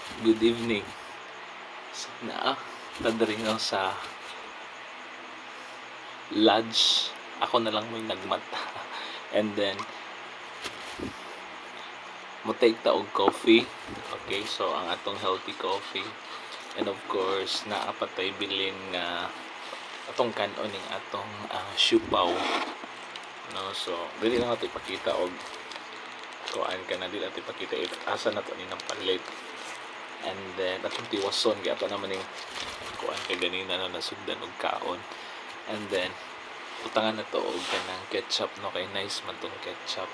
Good evening. So, tadring sa lunch. Ako na lang may nagmata. And then, mo take ta og coffee. Okay, so ang atong healthy coffee. And of course, naapatay bilin nga atong kanon ning atong siupaw. No, so dili lang nato ipakita og kuan ka na dili nato ipakita if asa nato ni nang palit. And then atong tiwason kay ato naman ning kuan kay ganina na nasugdan og kaon. And then utangan na to og kanang ketchup, no, kay nice man tong ketchup.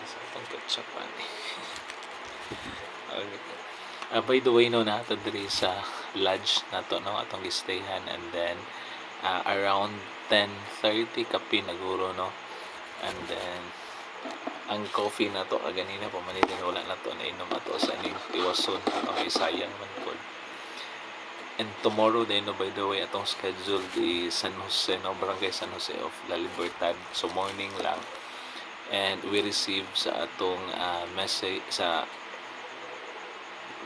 Sa tong ketchup ani. Okay. By the way, no, nato diri sa lodge nato, no, atong gistayhan. And then around 10:30 kape naguro, no. And then ang coffee na to ganina pa man din wala na to nainom ato sa ining tiwason. Okay, sayang man pod. And tomorrow din, no, by the way, atong schedule di San Jose, no, Barangay San Jose of La Libertad. So morning lang. And we receive sa atong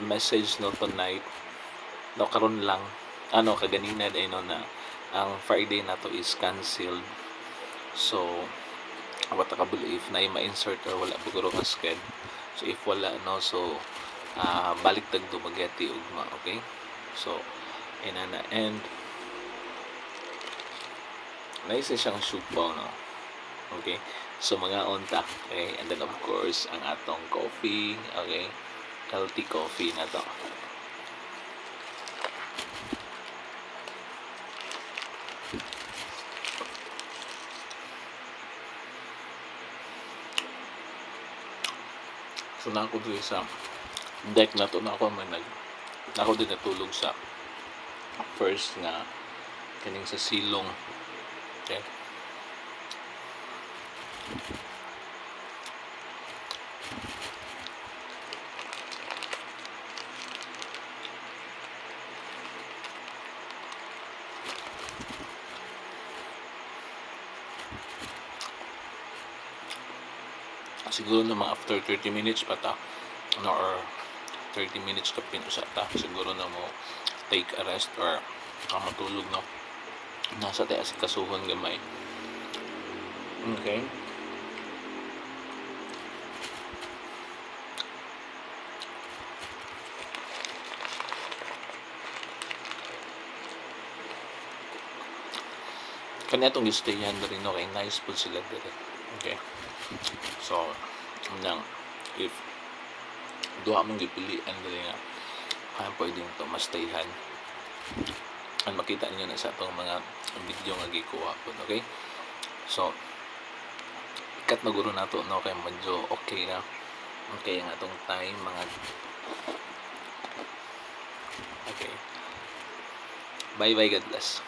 message no tonight, no, karon lang kaganina din, no, na ang Friday na to is canceled. So what ka if na ma-insert or wala buguro ka sked. So if wala, no, so balik tag dumagati ugma. Okay, so inana. And nice siyang siupaw, no. Okay, so mga onta. Okay, and then of course ang atong coffee. Okay, healthy coffee na to. So na ako dito sa deck na to, na ako din natulog sa first nga kaning sa silong. Okay, siguro naman after 30 minutes pa ta, no, or 30 minutes ka pinusa ta, siguro na mo take a rest or matulog, no. Nasa tayo sa kasuhon gamay. Okay, kanya itong gistayan na rin, no, kay nice po sila dito. Okay, so nang if duha mong gipilian dili nga kaya pwedeng to mastayhan, ang makita niyo na sa atong mga video nga gikuha po. Okay, so ikat maguro nato, no, kay medyo okay na. Okay ang atong time mga okay, bye bye, God bless.